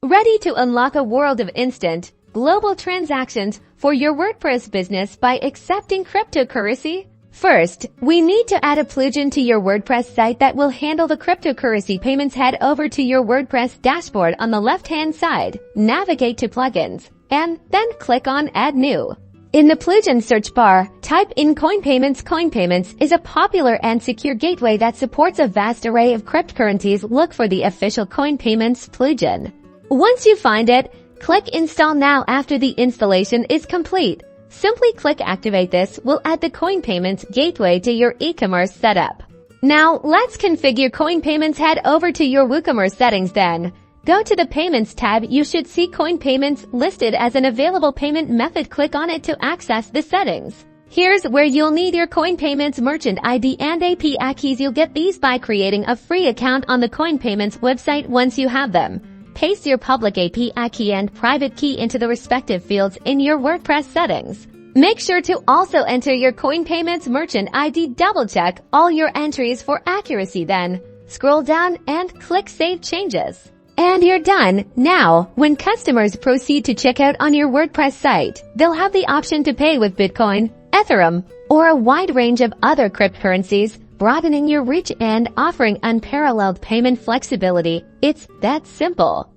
Ready to unlock a world of instant, global transactions for your WordPress business by accepting cryptocurrency? First, we need to add a plugin to your WordPress site that will handle the cryptocurrency payments. Head over to your WordPress dashboard on the left-hand side, navigate to Plugins, and then click on Add New. In the plugin search bar, type in CoinPayments. CoinPayments is a popular and secure gateway that supports a vast array of cryptocurrencies. Look for the official CoinPayments plugin. Once you find it, click Install Now. After the installation is complete, simply click Activate. This will add the CoinPayments gateway to your e-commerce setup. Now, let's configure CoinPayments. Head over to your WooCommerce settings, then go to the Payments tab. You should see CoinPayments listed as an available payment method. Click on it to access the settings. Here's where you'll need your CoinPayments merchant ID and API keys. You'll get these by creating a free account on the CoinPayments website. Once you have them, paste your public API key and private key into the respective fields in your WordPress settings. Make sure to also enter your CoinPayments merchant ID. Double-check all your entries for accuracy. Then scroll down and click Save Changes. And you're done. Now, when customers proceed to checkout on your WordPress site, they'll have the option to pay with Bitcoin, Ethereum, or a wide range of other cryptocurrencies, broadening your reach and offering unparalleled payment flexibility. It's that simple.